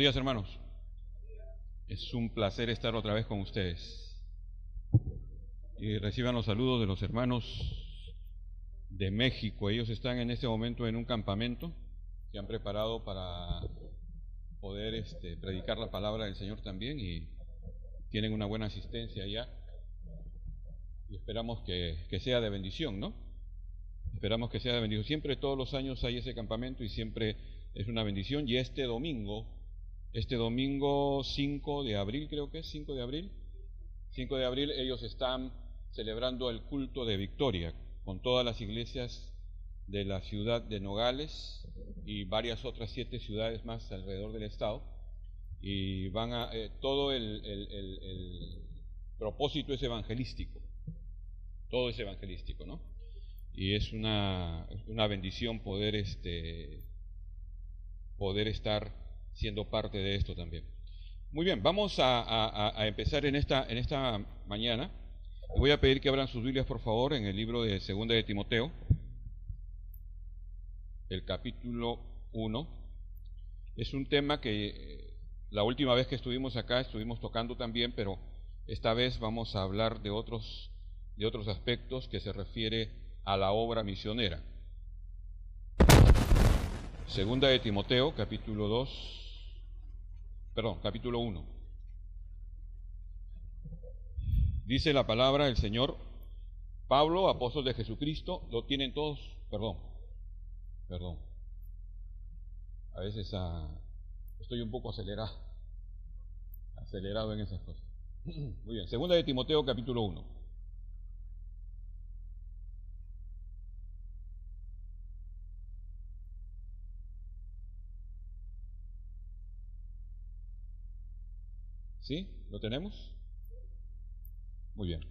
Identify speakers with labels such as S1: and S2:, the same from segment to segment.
S1: días, hermanos. Es un placer estar otra vez con ustedes. Y reciban los saludos de los hermanos de México. Ellos están en este momento en un campamento. Se han preparado para poder predicar la palabra del Señor también y tienen una buena asistencia allá. Y esperamos que sea de bendición, ¿no? Esperamos que sea de bendición. Siempre, todos los años hay ese campamento y siempre es una bendición. Y este domingo 5 de abril, creo que es 5 de abril, ellos están celebrando el culto de Victoria con todas las iglesias de la ciudad de Nogales y varias otras 7 ciudades más alrededor del estado. Y van a, todo el propósito es evangelístico, todo es evangelístico, ¿no? Y es una bendición poder estar siendo parte de esto también. Muy bien, vamos a empezar en esta mañana. Voy a pedir que abran sus Biblias, por favor, en el libro de Segunda de Timoteo, el capítulo 1. Es un tema que la última vez que estuvimos acá estuvimos tocando también, pero esta vez vamos a hablar de otros aspectos que se refiere a la obra misionera. Segunda de Timoteo, capítulo 1. Dice la palabra del Señor: Pablo, apóstol de Jesucristo. ¿Lo tienen todos? Perdón. A veces estoy un poco acelerado en esas cosas. Muy bien, Segunda de Timoteo, capítulo 1. ¿Sí? ¿Lo tenemos? Muy bien.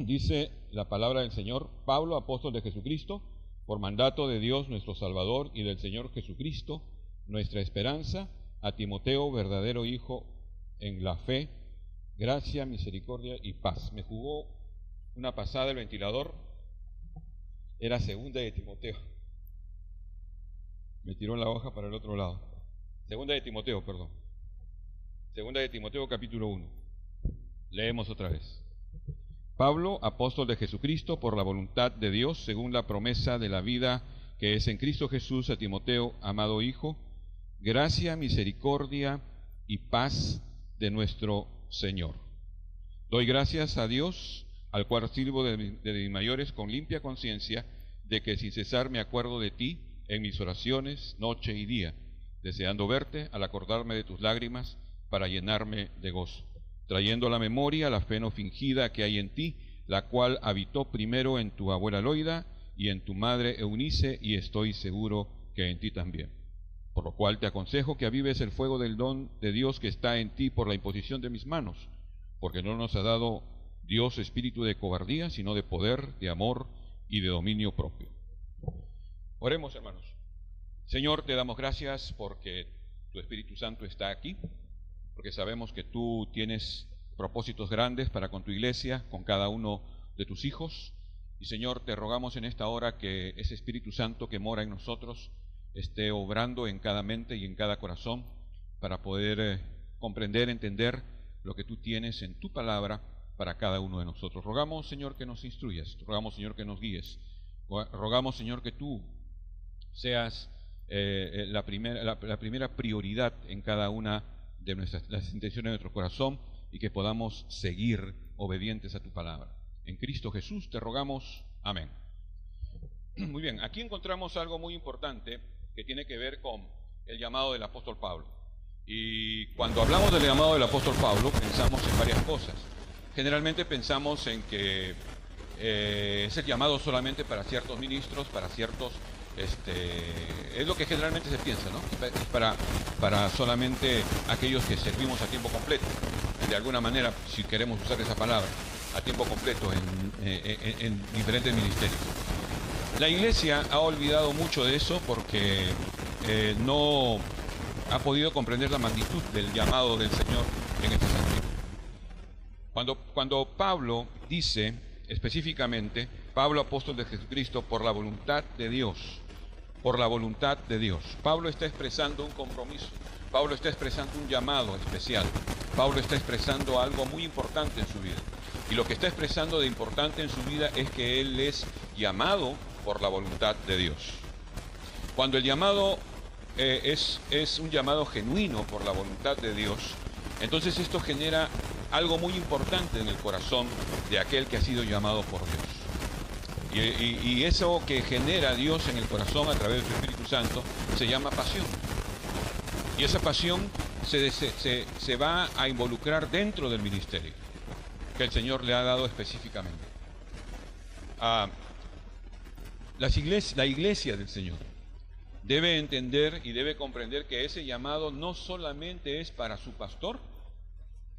S1: Dice la palabra del Señor: Pablo, apóstol de Jesucristo, por mandato de Dios nuestro Salvador y del Señor Jesucristo, nuestra esperanza, a Timoteo, verdadero hijo en la fe, gracia, misericordia y paz. Me jugó una pasada el ventilador, era Segunda de Timoteo. Me tiró la hoja para el otro lado. Segunda de Timoteo, capítulo 1. Leemos otra vez. Pablo, apóstol de Jesucristo, por la voluntad de Dios, según la promesa de la vida que es en Cristo Jesús, a Timoteo, amado hijo, gracia, misericordia y paz de nuestro Señor. Doy gracias a Dios, al cual sirvo de mis mayores con limpia conciencia, de que sin cesar me acuerdo de ti en mis oraciones, noche y día, deseando verte al acordarme de tus lágrimas para llenarme de gozo, trayendo a la memoria la fe no fingida que hay en ti, la cual habitó primero en tu abuela Loida y en tu madre Eunice, y estoy seguro que en ti también. Por lo cual te aconsejo que avives el fuego del don de Dios que está en ti por la imposición de mis manos, porque no nos ha dado Dios espíritu de cobardía, sino de poder, de amor y de dominio propio. Oremos, hermanos. Señor, te damos gracias porque tu Espíritu Santo está aquí, porque sabemos que tú tienes propósitos grandes para con tu iglesia, con cada uno de tus hijos. Y Señor, te rogamos en esta hora que ese Espíritu Santo que mora en nosotros esté obrando en cada mente y en cada corazón para poder comprender, entender lo que tú tienes en tu palabra para cada uno de nosotros. Rogamos, Señor, que nos instruyas, rogamos, Señor, que nos guíes, rogamos, Señor, que tú seas la primera prioridad en cada una de las intenciones de nuestro corazón y que podamos seguir obedientes a tu palabra. En Cristo Jesús te rogamos. Amén. Muy bien, aquí encontramos algo muy importante que tiene que ver con el llamado del apóstol Pablo. Y cuando hablamos del llamado del apóstol Pablo, pensamos en varias cosas. Generalmente pensamos en que es el llamado solamente para ciertos ministros, para ciertos... es lo que generalmente se piensa, ¿no? Es para solamente aquellos que servimos a tiempo completo, de alguna manera, si queremos usar esa palabra, a tiempo completo en diferentes ministerios. La iglesia ha olvidado mucho de eso porque no ha podido comprender la magnitud del llamado del Señor en este sentido. Cuando Pablo dice específicamente, Pablo, apóstol de Jesucristo, por la voluntad de Dios, por la voluntad de Dios. Pablo está expresando un compromiso. Pablo está expresando un llamado especial. Pablo está expresando algo muy importante en su vida. Y lo que está expresando de importante en su vida es que él es llamado por la voluntad de Dios. Cuando el llamado es un llamado genuino por la voluntad de Dios, entonces esto genera algo muy importante en el corazón de aquel que ha sido llamado por Dios. Y eso que genera Dios en el corazón a través de su Espíritu Santo se llama pasión. Y esa pasión se va a involucrar dentro del ministerio que el Señor le ha dado específicamente. La iglesia del Señor debe entender y debe comprender que ese llamado no solamente es para su pastor,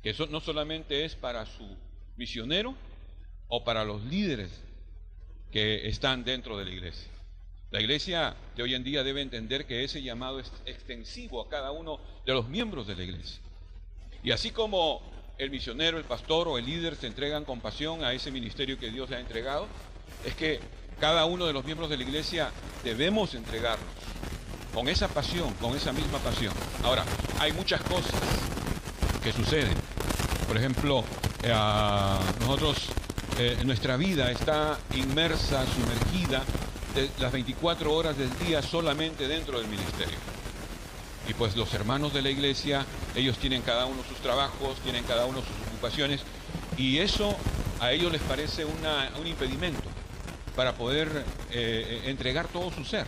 S1: que eso no solamente es para su misionero o para los líderes que están dentro de la iglesia. La iglesia de hoy en día debe entender que ese llamado es extensivo a cada uno de los miembros de la iglesia. Y así como el misionero, el pastor o el líder se entregan con pasión a ese ministerio que Dios le ha entregado, es que cada uno de los miembros de la iglesia debemos entregarnos con esa pasión, con esa misma pasión. Ahora, hay muchas cosas que suceden. Por ejemplo, nuestra vida está inmersa, sumergida de las 24 horas del día solamente dentro del ministerio. Y pues los hermanos de la iglesia, ellos tienen cada uno sus trabajos, tienen cada uno sus ocupaciones, y eso a ellos les parece un impedimento para poder entregar todo su ser.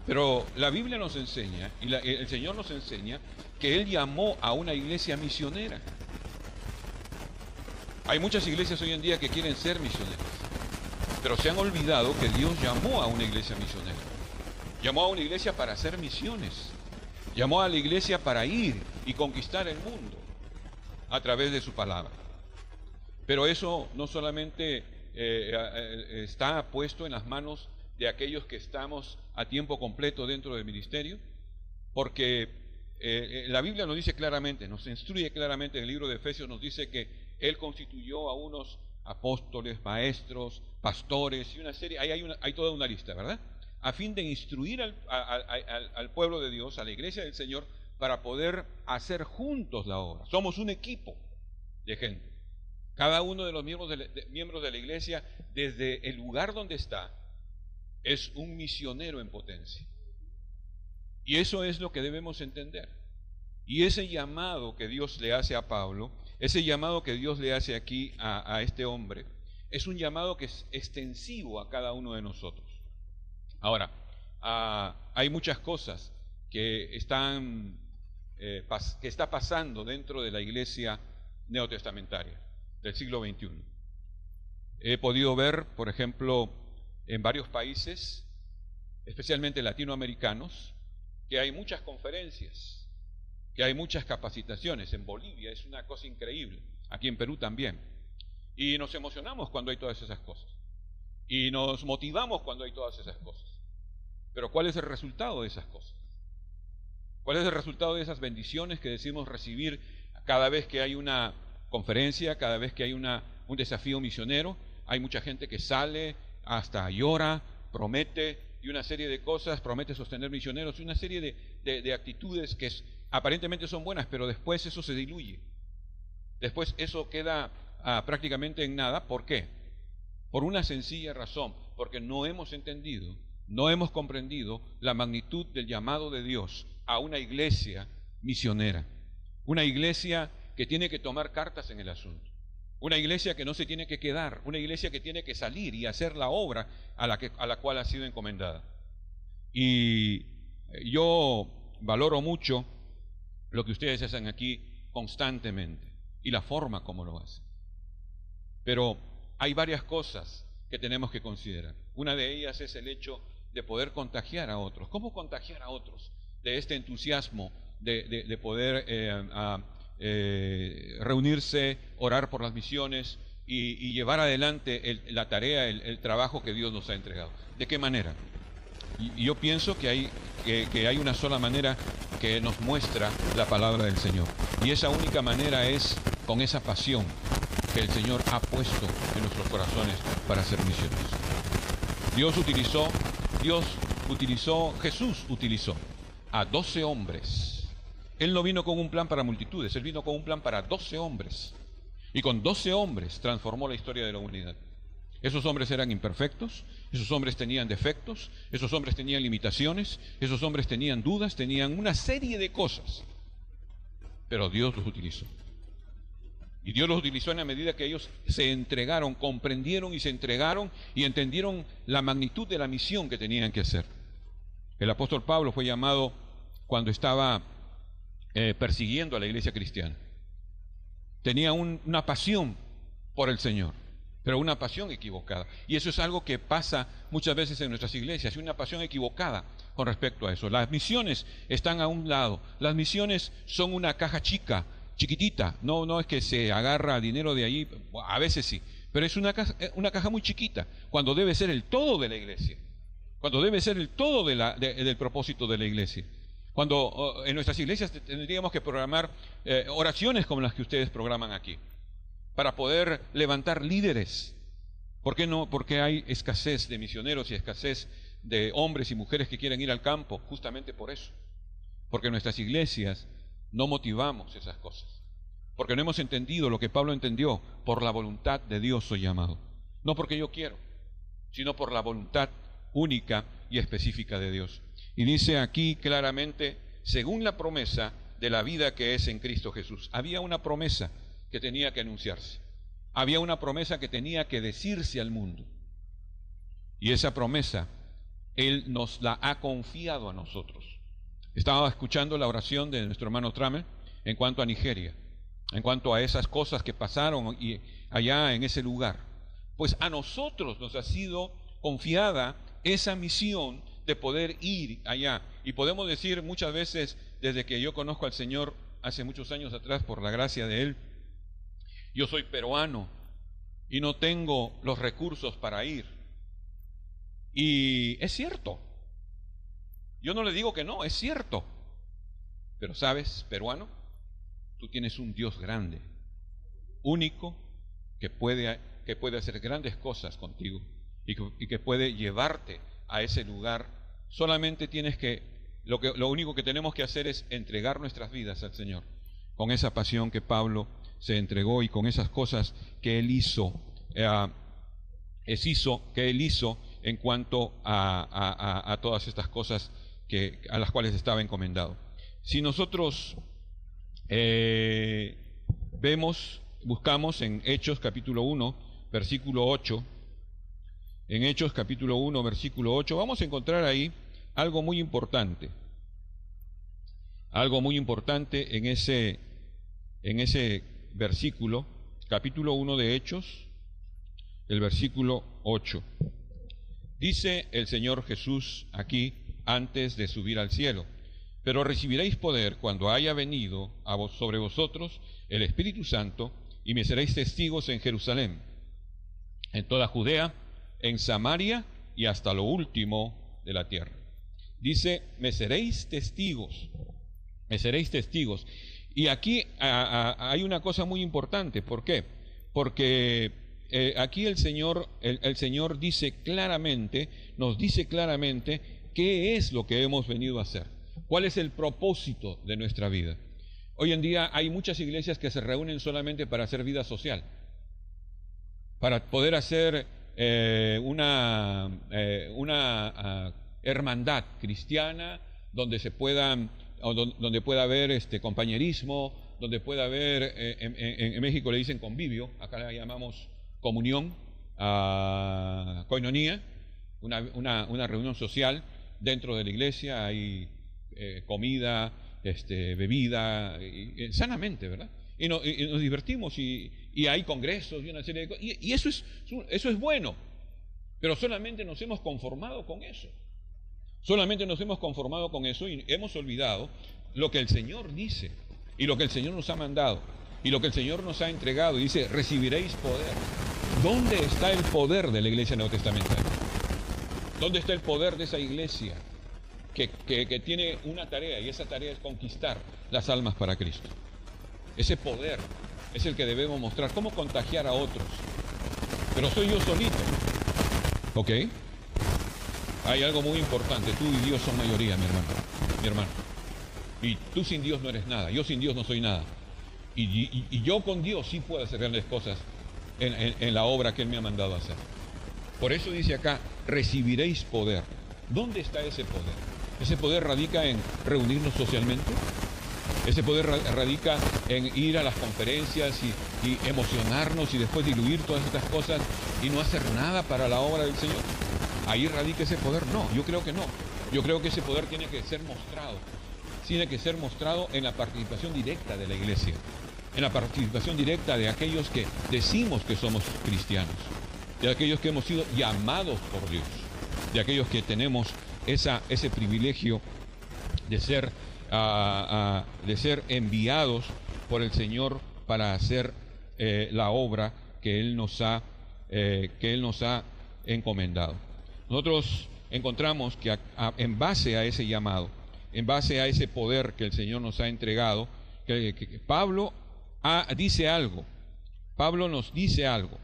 S1: Pero la Biblia nos enseña, y el Señor nos enseña, que Él llamó a una iglesia misionera. Hay muchas iglesias hoy en día que quieren ser misioneras, pero se han olvidado que Dios llamó a una iglesia misionera. Llamó a una iglesia para hacer misiones. Llamó a la iglesia para ir y conquistar el mundo a través de su palabra. Pero eso no solamente está puesto en las manos de aquellos que estamos a tiempo completo dentro del ministerio, porque la Biblia nos dice claramente, nos instruye claramente en el libro de Efesios, nos dice que Él constituyó a unos apóstoles, maestros, pastores y una serie, hay toda una lista, ¿verdad? A fin de instruir al pueblo de Dios, a la iglesia del Señor, para poder hacer juntos la obra. Somos un equipo de gente. Cada uno de los miembros de la iglesia, desde el lugar donde está, es un misionero en potencia. Y eso es lo que debemos entender. Y ese llamado que Dios le hace a Pablo, ese llamado que Dios le hace aquí a este hombre, es un llamado que es extensivo a cada uno de nosotros. Ahora, hay muchas cosas que está pasando dentro de la iglesia neotestamentaria del siglo XXI. He podido ver, por ejemplo, en varios países, especialmente latinoamericanos, que hay muchas conferencias, que hay muchas capacitaciones. En Bolivia es una cosa increíble, aquí en Perú también. Y nos emocionamos cuando hay todas esas cosas. Y nos motivamos cuando hay todas esas cosas. Pero ¿cuál es el resultado de esas cosas? ¿Cuál es el resultado de esas bendiciones que decimos recibir cada vez que hay una conferencia, cada vez que hay un desafío misionero? Hay mucha gente que sale, hasta llora, promete y una serie de cosas, promete sostener misioneros y una serie de actitudes que aparentemente son buenas, pero después eso se diluye. Después eso queda prácticamente en nada. ¿Por qué? Por una sencilla razón, porque no hemos entendido, no hemos comprendido la magnitud del llamado de Dios a una iglesia misionera, una iglesia que tiene que tomar cartas en el asunto, una iglesia que no se tiene que quedar, una iglesia que tiene que salir y hacer la obra a la cual ha sido encomendada. Y yo valoro mucho lo que ustedes hacen aquí constantemente y la forma como lo hacen. Pero hay varias cosas que tenemos que considerar. Una de ellas es el hecho de poder contagiar a otros. ¿Cómo contagiar a otros de este entusiasmo de poder reunirse, orar por las misiones y llevar adelante la tarea, el trabajo que Dios nos ha entregado? ¿De qué manera? Y yo pienso que hay una sola manera que nos muestra la palabra del Señor. Y esa única manera es con esa pasión que el Señor ha puesto en nuestros corazones para ser misioneros. Dios Jesús utilizó a 12 hombres. Él no vino con un plan para multitudes, Él vino con un plan para 12 hombres. Y con 12 hombres transformó la historia de la humanidad. Esos hombres eran imperfectos, esos hombres tenían defectos, esos hombres tenían limitaciones, esos hombres tenían dudas, tenían una serie de cosas. Pero Dios los utilizó. Y Dios los utilizó en la medida que ellos se entregaron, comprendieron y se entregaron y entendieron la magnitud de la misión que tenían que hacer. El apóstol Pablo fue llamado cuando estaba persiguiendo a la iglesia cristiana. Tenía una pasión por el Señor, pero una pasión equivocada. Y eso es algo que pasa muchas veces en nuestras iglesias, una pasión equivocada con respecto a eso. Las misiones están a un lado. Las misiones son una caja chiquitita. No es que se agarra dinero de allí, a veces sí, pero es una caja muy chiquita, cuando debe ser el todo de la iglesia, cuando debe ser el todo del propósito de la iglesia. Cuando en nuestras iglesias tendríamos que programar oraciones como las que ustedes programan aquí, para poder levantar líderes. ¿Por qué no? Porque hay escasez de misioneros y escasez de hombres y mujeres que quieren ir al campo, justamente por eso. Porque en nuestras iglesias no motivamos esas cosas. Porque no hemos entendido lo que Pablo entendió: por la voluntad de Dios soy llamado. No porque yo quiero, sino por la voluntad única y específica de Dios. Y dice aquí claramente, según la promesa de la vida que es en Cristo Jesús. Había una promesa que tenía que anunciarse. Había una promesa que tenía que decirse al mundo. Y esa promesa, Él nos la ha confiado a nosotros. Estaba escuchando la oración de nuestro hermano Trammell en cuanto a Nigeria, en cuanto a esas cosas que pasaron allá en ese lugar. Pues a nosotros nos ha sido confiada esa misión de poder ir allá. Y podemos decir muchas veces, desde que yo conozco al Señor hace muchos años atrás, por la gracia de Él, yo soy peruano y no tengo los recursos para ir. Y es cierto. Yo no le digo que no, es cierto. Pero sabes, peruano, tú tienes un Dios grande, único, que puede hacer grandes cosas contigo y que puede llevarte a ese lugar. Solamente tienes que, lo único que tenemos que hacer es entregar nuestras vidas al Señor, con esa pasión que Pablo se entregó y con esas cosas que él hizo, en cuanto a todas estas cosas a las cuales estaba encomendado. Si nosotros buscamos en Hechos capítulo 1, versículo 8, en Hechos capítulo 1, versículo 8, vamos a encontrar ahí algo muy importante en ese versículo, capítulo 1 de Hechos, el versículo 8. Dice el Señor Jesús aquí, antes de subir al cielo: pero recibiréis poder cuando haya venido sobre vosotros el Espíritu Santo, y me seréis testigos en Jerusalén, en toda Judea, en Samaria y hasta lo último de la tierra. Dice, me seréis testigos, me seréis testigos. Y aquí hay una cosa muy importante. ¿Por qué? Porque aquí el Señor dice claramente, nos dice claramente qué es lo que hemos venido a hacer, cuál es el propósito de nuestra vida. Hoy en día hay muchas iglesias que se reúnen solamente para hacer vida social, para poder hacer una hermandad cristiana donde donde pueda haber compañerismo, donde pueda haber, en México le dicen convivio, acá le llamamos comunión, koinonía, una reunión social dentro de la iglesia. Hay comida, bebida, sanamente, ¿verdad? Y nos divertimos y hay congresos y una serie de cosas. Y eso es bueno, pero solamente nos hemos conformado con eso. Solamente nos hemos conformado con eso y hemos olvidado lo que el Señor dice y lo que el Señor nos ha mandado y lo que el Señor nos ha entregado. Y dice, recibiréis poder. ¿Dónde está el poder de la iglesia neotestamentaria? ¿Dónde está el poder de esa iglesia que tiene una tarea, y esa tarea es conquistar las almas para Cristo? Ese poder es el que debemos mostrar. ¿Cómo contagiar a otros? Pero soy yo solito, ¿ok? Hay algo muy importante. Tú y Dios son mayoría, mi hermano. Mi hermano. Y tú sin Dios no eres nada. Yo sin Dios no soy nada. Y yo con Dios sí puedo hacer grandes cosas en la obra que Él me ha mandado a hacer. Por eso dice acá, recibiréis poder. ¿Dónde está ese poder? Ese poder radica en reunirnos socialmente. Ese poder radica en ir a las conferencias y emocionarnos y después diluir todas estas cosas y no hacer nada para la obra del Señor. ¿Ahí radica ese poder? No, yo creo que no. Yo creo que ese poder tiene que ser mostrado. Tiene que ser mostrado en la participación directa de la iglesia. En la participación directa de aquellos que decimos que somos cristianos. De aquellos que hemos sido llamados por Dios. De aquellos que tenemos ese privilegio de ser enviados por el Señor para hacer la obra que Él nos ha encomendado. Nosotros encontramos que en base a ese llamado, en base a ese poder que el Señor nos ha entregado, que Pablo dice algo. Pablo nos dice algo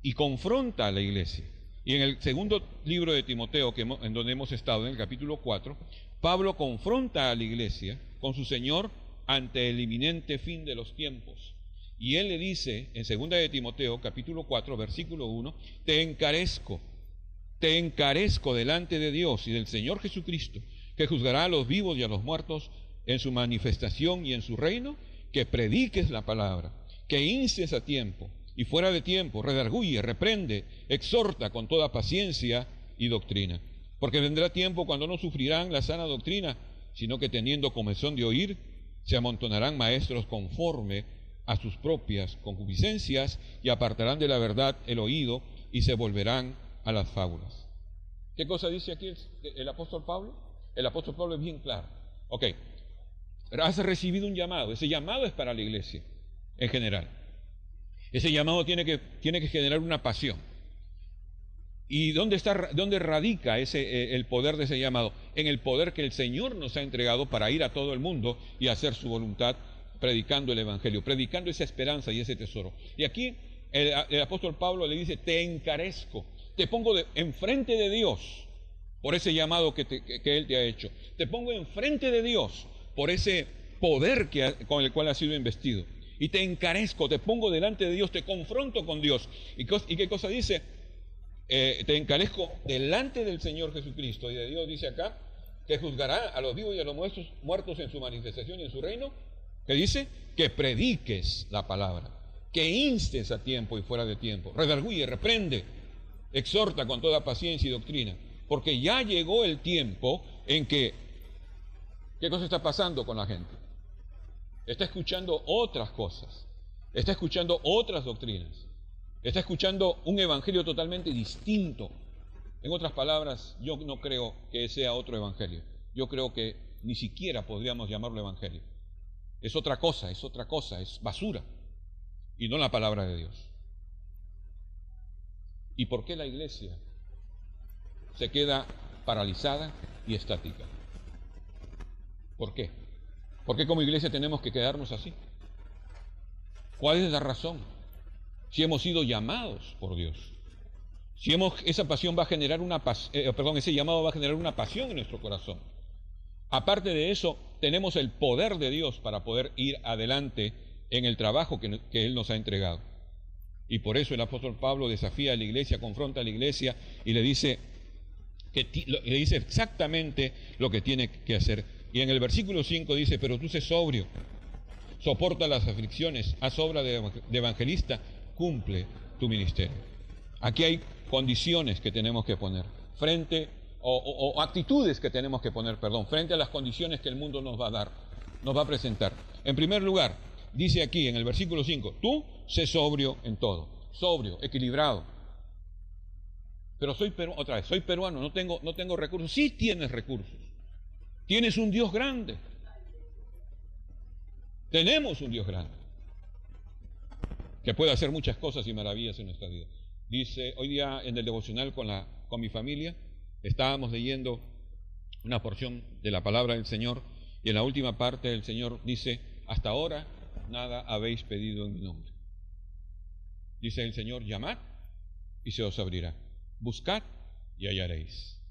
S1: y confronta a la iglesia. Y en el segundo libro de Timoteo, en donde hemos estado, en el capítulo 4, Pablo confronta a la iglesia con su Señor ante el inminente fin de los tiempos. Y él le dice, en segunda de Timoteo, capítulo 4, versículo 1, te encarezco delante de Dios y del Señor Jesucristo, que juzgará a los vivos y a los muertos en su manifestación y en su reino, que prediques la palabra, que instes a tiempo y fuera de tiempo, redarguye, reprende, exhorta con toda paciencia y doctrina. Porque vendrá tiempo cuando no sufrirán la sana doctrina, sino que teniendo comezón de oír, se amontonarán maestros conforme a sus propias concupiscencias y apartarán de la verdad el oído y se volverán a las fábulas. ¿Qué cosa dice aquí el apóstol Pablo? El apóstol Pablo es bien claro. Ok, has recibido un llamado. Ese llamado es para la iglesia en general. Ese llamado tiene que generar una pasión. ¿Y dónde radica el poder de ese llamado? En el poder que el Señor nos ha entregado para ir a todo el mundo y hacer su voluntad, predicando el Evangelio, predicando esa esperanza y ese tesoro. Y aquí el apóstol Pablo le dice, te encarezco, te pongo enfrente de Dios por ese llamado que Él te ha hecho. Te pongo enfrente de Dios por ese poder con el cual has sido investido. Y te encarezco, te pongo delante de Dios, te confronto con Dios. ¿Y qué cosa dice? Te encarezco delante del Señor Jesucristo. Y de Dios dice acá, que juzgará a los vivos y a los muertos en su manifestación y en su reino. ¿Qué dice? Que prediques la palabra, que instes a tiempo y fuera de tiempo, redarguye, reprende, exhorta con toda paciencia y doctrina. Porque ya llegó el tiempo en que, ¿qué cosa está pasando con la gente? Está escuchando otras cosas, está escuchando otras doctrinas, está escuchando un evangelio totalmente distinto. En otras palabras, yo no creo que sea otro evangelio. Yo creo que ni siquiera podríamos llamarlo evangelio. Es otra cosa, es basura y no la palabra de Dios. ¿Y por qué la iglesia se queda paralizada y estática? ¿Por qué? ¿Por qué como iglesia tenemos que quedarnos así? ¿Cuál es la razón? Si hemos sido llamados por Dios, esa pasión va a generar ese llamado va a generar una pasión en nuestro corazón. Aparte de eso, tenemos el poder de Dios para poder ir adelante en el trabajo que Él nos ha entregado. Y por eso el apóstol Pablo desafía a la iglesia, confronta a la iglesia y le dice exactamente lo que tiene que hacer. Y en el versículo 5 dice, pero tú sé sobrio, soporta las aflicciones, haz obra de evangelista, cumple tu ministerio. Aquí hay condiciones que tenemos que poner o actitudes que tenemos que poner, frente a las condiciones que el mundo nos va a dar, nos va a presentar. En primer lugar, dice aquí en el versículo 5, tú sé sobrio en todo, sobrio, equilibrado. Pero soy peruano, no tengo recursos. Sí tienes recursos. Tienes un Dios grande. Tenemos un Dios grande que puede hacer muchas cosas y maravillas en nuestra vida. Dice, hoy día en el devocional con mi familia, estábamos leyendo una porción de la palabra del Señor y en la última parte el Señor dice, hasta ahora nada habéis pedido en mi nombre. Dice el Señor, llamad y se os abrirá. Buscad y hallaréis.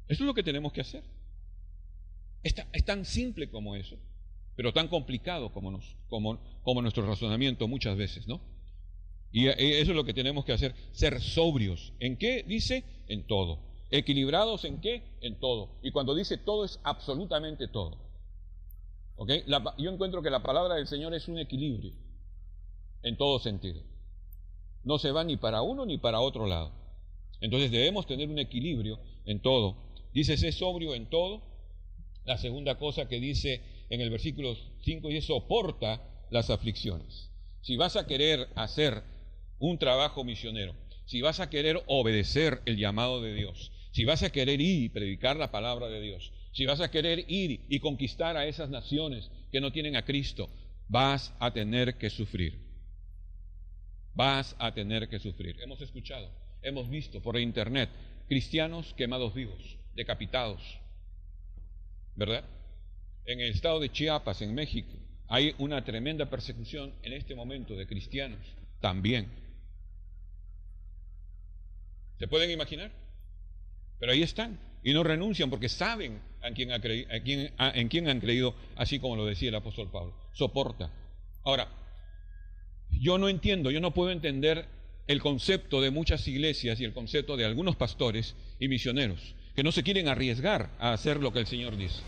S1: Eso es lo que tenemos que hacer. Es tan simple como eso, pero tan complicado como nuestro razonamiento muchas veces, ¿no? Y eso es lo que tenemos que hacer, ser sobrios. ¿En qué? Dice, en todo. ¿Equilibrados en qué? En todo. Y cuando dice todo es absolutamente todo. ¿Ok? Yo encuentro que la palabra del Señor es un equilibrio en todo sentido. No se va ni para uno ni para otro lado. Entonces debemos tener un equilibrio en todo. Dice, sé sobrio en todo. La segunda cosa que dice en el versículo 5 dice, soporta las aflicciones. Si vas a querer hacer un trabajo misionero, si vas a querer obedecer el llamado de Dios, si vas a querer ir y predicar la palabra de Dios, si vas a querer ir y conquistar a esas naciones que no tienen a Cristo, vas a tener que sufrir. Vas a tener que sufrir. Hemos escuchado, hemos visto por internet cristianos quemados vivos, decapitados, ¿verdad? En el estado de Chiapas, en México, hay una tremenda persecución en este momento de cristianos también. ¿Se pueden imaginar? Pero ahí están y no renuncian porque saben en quién han creído, así como lo decía el apóstol Pablo. Soporta. Ahora, yo no puedo entender el concepto de muchas iglesias y el concepto de algunos pastores y misioneros que no se quieren arriesgar a hacer lo que el Señor dice.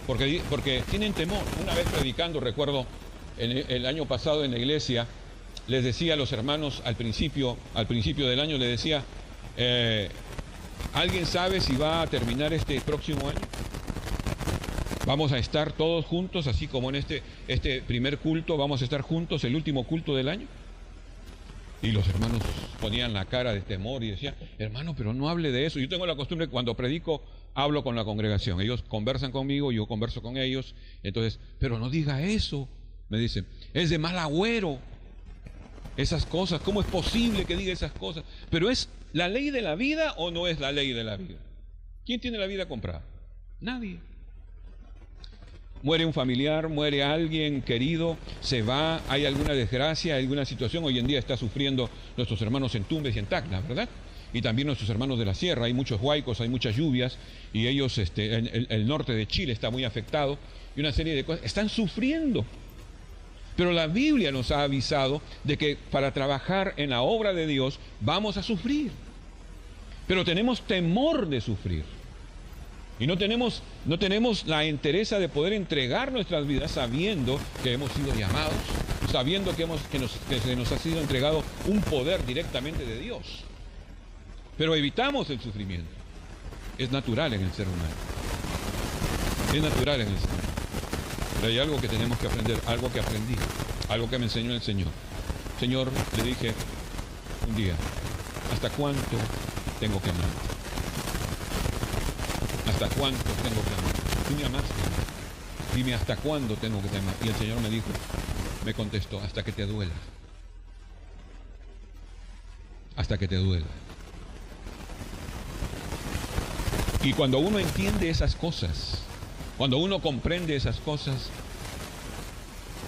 S1: Porque tienen temor. Una vez predicando, recuerdo el año pasado en la iglesia, les decía a los hermanos al principio del año, les decía, ¿alguien sabe si va a terminar este próximo año? Vamos a estar todos juntos, así como en este primer culto, vamos a estar juntos el último culto del año. Y los hermanos ponían la cara de temor y decían, hermano, pero no hable de eso. Yo tengo la costumbre, cuando predico, hablo con la congregación. Ellos conversan conmigo, yo converso con ellos. Entonces, pero no diga eso, me dicen. Es de mal agüero esas cosas. ¿Cómo es posible que diga esas cosas? Pero ¿es la ley de la vida o no es la ley de la vida? ¿Quién tiene la vida comprada? Nadie. Muere un familiar, muere alguien querido, se va, hay alguna desgracia, hay alguna situación. Hoy en día está sufriendo nuestros hermanos en Tumbes y en Tacna, ¿verdad? Y también nuestros hermanos de la sierra, hay muchos huaicos, hay muchas lluvias, y ellos, el norte de Chile está muy afectado, y una serie de cosas, están sufriendo. Pero la Biblia nos ha avisado de que para trabajar en la obra de Dios vamos a sufrir. Pero tenemos temor de sufrir. Y no tenemos la entereza de poder entregar nuestras vidas sabiendo que hemos sido llamados, sabiendo que se nos ha sido entregado un poder directamente de Dios. Pero evitamos el sufrimiento. Es natural en el ser humano. Es natural en el ser humano. Pero hay algo que tenemos que aprender, algo que aprendí, algo que me enseñó el Señor. Señor, le dije un día, ¿hasta cuánto tengo que amar? ¿Hasta cuánto tengo que amar? Tú me amaste. Dime, ¿hasta cuándo tengo que amar? Y el Señor me contestó, hasta que te duela. Hasta que te duela. Y cuando uno entiende esas cosas, cuando uno comprende esas cosas,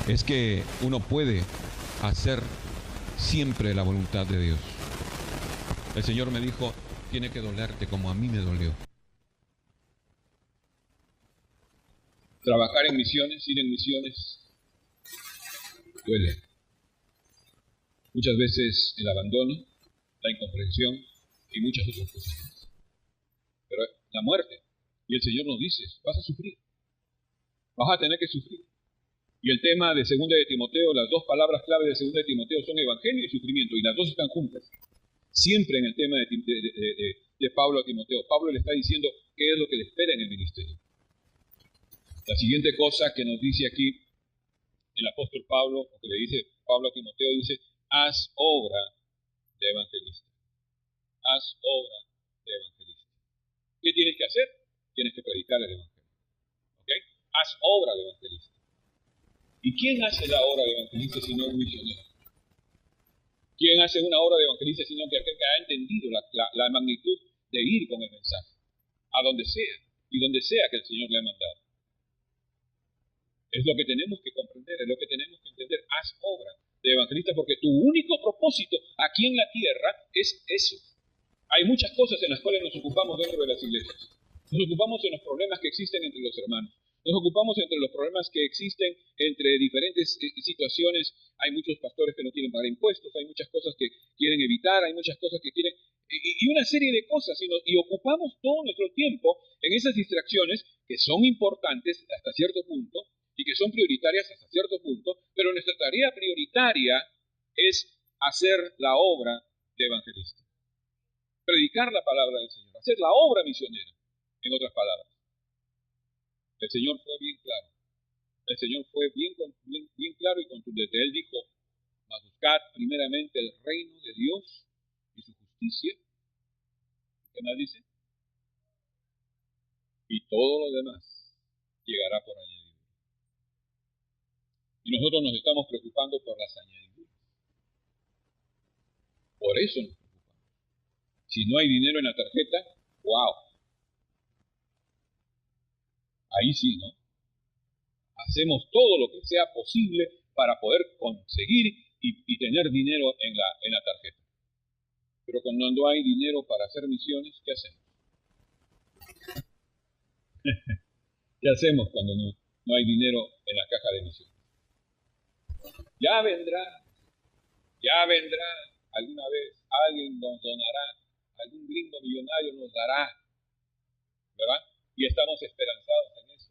S1: es que uno puede hacer siempre la voluntad de Dios. El Señor me dijo, tiene que dolerte como a mí me dolió. Trabajar en misiones, ir en misiones, duele. Muchas veces el abandono, la incomprensión y muchas otras cosas más. Pero la muerte, y el Señor nos dice, vas a sufrir, vas a tener que sufrir. Y el tema de 2 de Timoteo, las dos palabras clave de 2 de Timoteo son evangelio y sufrimiento, y las dos están juntas. Siempre en el tema de Pablo a Timoteo, Pablo le está diciendo qué es lo que le espera en el ministerio. La siguiente cosa que nos dice aquí el apóstol Pablo, o que le dice Pablo a Timoteo, dice, haz obra de evangelista. Haz obra de evangelista. ¿Qué tienes que hacer? Tienes que predicar el evangelio. ¿Ok? Haz obra de evangelista. ¿Y quién hace la obra de evangelista sino un misionero? ¿Quién hace una obra de evangelista sino que aquel que ha entendido la magnitud de ir con el mensaje? A donde sea, y donde sea que el Señor le ha mandado. Es lo que tenemos que comprender, es lo que tenemos que entender. Haz obra de evangelista porque tu único propósito aquí en la tierra es eso. Hay muchas cosas en las cuales nos ocupamos dentro de las iglesias. Nos ocupamos en los problemas que existen entre los hermanos. Nos ocupamos entre los problemas que existen entre diferentes situaciones. Hay muchos pastores que no quieren pagar impuestos, hay muchas cosas que quieren evitar, hay muchas cosas que quieren... Y una serie de cosas. Y ocupamos todo nuestro tiempo en esas distracciones que son importantes hasta cierto punto y que son prioritarias hasta cierto punto, pero nuestra tarea prioritaria es hacer la obra de evangelista. Predicar la palabra del Señor, hacer la obra misionera, en otras palabras. El Señor fue bien claro. El Señor fue bien claro y contundente. Él dijo, mas buscad primeramente el reino de Dios y su justicia. ¿Qué más dice? Y todo lo demás llegará por añadidura. Y nosotros nos estamos preocupando por las añadiduras. Por eso nos preocupamos. Si no hay dinero en la tarjeta, ¡wow! Ahí sí, ¿no? Hacemos todo lo que sea posible para poder conseguir y tener dinero en la tarjeta. Pero cuando no hay dinero para hacer misiones, ¿qué hacemos? ¿Qué hacemos cuando no hay dinero en la caja de misiones? Ya vendrá alguna vez, alguien nos donará, algún gringo millonario nos dará, ¿verdad? Y estamos esperanzados en eso.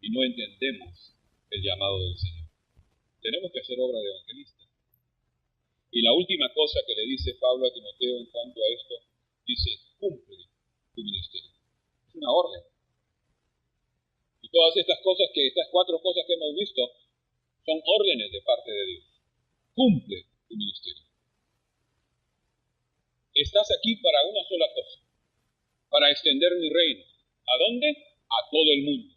S1: Y no entendemos el llamado del Señor. Tenemos que hacer obra de evangelista. Y la última cosa que le dice Pablo a Timoteo en cuanto a esto, dice, cumple tu ministerio. Es una orden. Y todas estas cuatro cosas que hemos visto, son órdenes de parte de Dios. Cumple tu ministerio. Estás aquí para una sola cosa, para extender mi reino. ¿A dónde? A todo el mundo.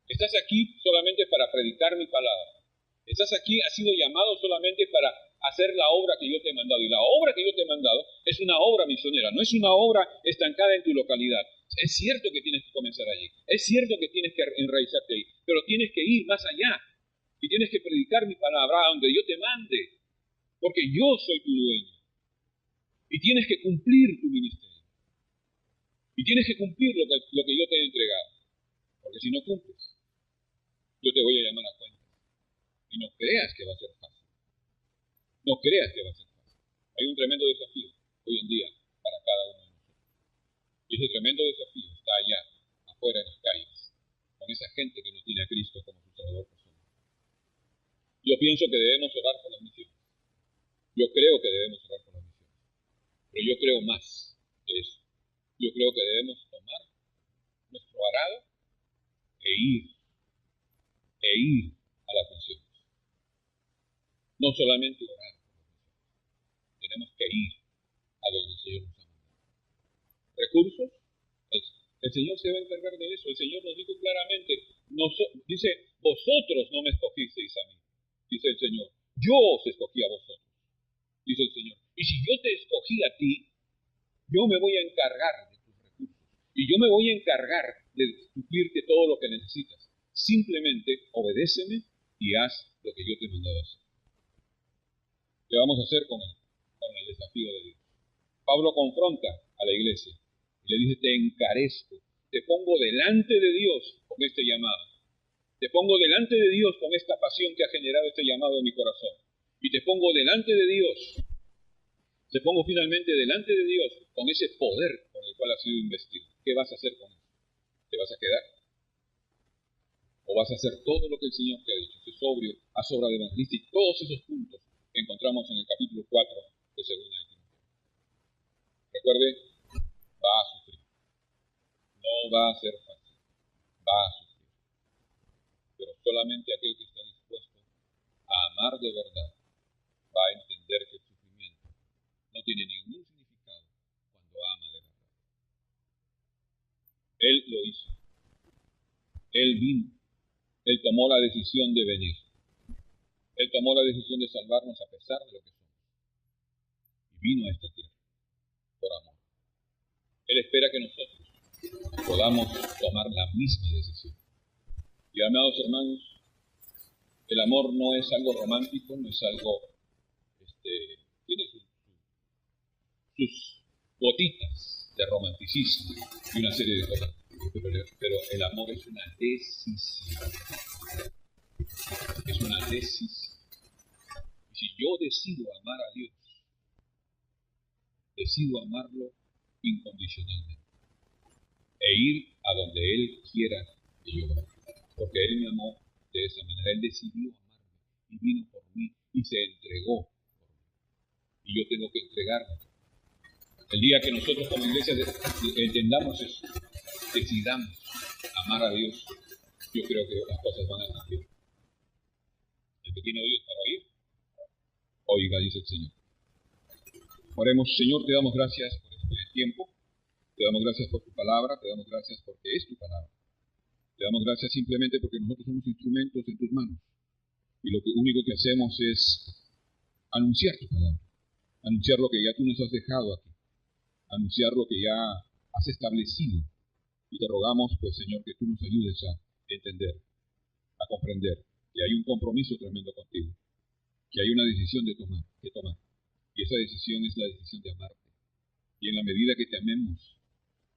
S1: Estás aquí solamente para predicar mi palabra. Estás aquí, has sido llamado solamente para hacer la obra que yo te he mandado. Y la obra que yo te he mandado es una obra misionera, no es una obra estancada en tu localidad. Es cierto que tienes que comenzar allí, es cierto que tienes que enraizarte ahí, pero tienes que ir más allá. Y tienes que predicar mi palabra a donde yo te mande, porque yo soy tu dueño. Y tienes que cumplir tu ministerio. Y tienes que cumplir lo que yo te he entregado. Porque si no cumples, yo te voy a llamar a cuenta. Y no creas que va a ser fácil. No creas que va a ser fácil. Hay un tremendo desafío hoy en día para cada uno de nosotros. Y ese tremendo desafío está allá, afuera en las calles, con esa gente que no tiene a Cristo como su Salvador personal. Yo pienso que debemos orar por las misiones. Yo creo que debemos orar por las misiones. Pero yo creo más que eso. Yo creo que debemos tomar nuestro arado e ir a las misiones. No solamente orar por las misiones. Tenemos que ir a donde el Señor nos ha mandado. ¿Recursos? El Señor se va a encargar de eso. El Señor nos dijo claramente, dice, vosotros no me escogisteis a mí, dice el Señor. Yo os escogí a vosotros, dice el Señor. Y si yo te escogí a ti, yo me voy a encargar de tus recursos. Y yo me voy a encargar de suplirte todo lo que necesitas. Simplemente obedéceme y haz lo que yo te he mandado hacer. ¿Qué vamos a hacer con el desafío de Dios? Pablo confronta a la iglesia y le dice, te encarezco, te pongo delante de Dios con este llamado. Te pongo delante de Dios con esta pasión que ha generado este llamado en mi corazón. Y te pongo delante de Dios. Te pongo finalmente delante de Dios con ese poder con el cual has sido investido. ¿Qué vas a hacer con eso? ¿Te vas a quedar? ¿O vas a hacer todo lo que el Señor te ha dicho? Sé sobrio, haz obra de evangelista y todos esos puntos que encontramos en el capítulo 4 de 2 de Timoteo. Recuerde, va a sufrir. No va a ser fácil. Va a sufrir. Pero solamente aquel que está dispuesto a amar de verdad va a entender que el sufrimiento no tiene ningún significado cuando ama de verdad. Él lo hizo. Él vino. Él tomó la decisión de venir. Él tomó la decisión de salvarnos a pesar de lo que somos. Y vino a esta tierra por amor. Él espera que nosotros podamos tomar la misma decisión. Y amados hermanos, el amor no es algo romántico, no es algo, tiene sus gotitas de romanticismo y una serie de cosas. Pero el amor es una decisión. Es una decisión. Y si yo decido amar a Dios, decido amarlo incondicionalmente e ir a donde Él quiera que yo vaya. Porque Él me amó de esa manera. Él decidió amarme y vino por mí y se entregó por mí. Y yo tengo que entregarme. El día que nosotros como iglesia entendamos eso, decidamos amar a Dios, yo creo que las cosas van a cambiar. El que tiene oídos para oír, oiga, dice el Señor. Oremos. Señor, te damos gracias por este tiempo, te damos gracias por tu palabra, te damos gracias porque es tu palabra. Te damos gracias simplemente porque nosotros somos instrumentos en tus manos y lo único que hacemos es anunciar tu palabra, anunciar lo que ya tú nos has dejado aquí, anunciar lo que ya has establecido. Y te rogamos, pues, Señor, que tú nos ayudes a entender, a comprender que hay un compromiso tremendo contigo, que hay una decisión que tomar. Y esa decisión es la decisión de amarte. Y en la medida que te amemos,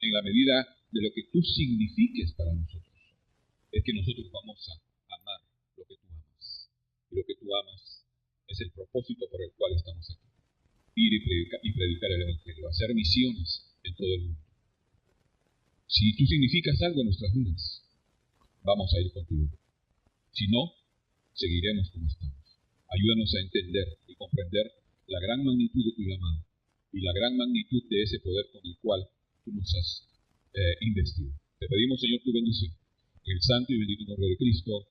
S1: en la medida de lo que tú signifiques para nosotros, es que nosotros vamos a amar lo que tú amas. Y lo que tú amas es el propósito por el cual estamos aquí. Ir y predicar el Evangelio, hacer misiones en todo el mundo. Si tú significas algo en nuestras vidas, vamos a ir contigo. Si no, seguiremos como estamos. Ayúdanos a entender y comprender la gran magnitud de tu llamado y la gran magnitud de ese poder con el cual tú nos has investido. Te pedimos, Señor, tu bendición. En el santo y bendito nombre de Cristo.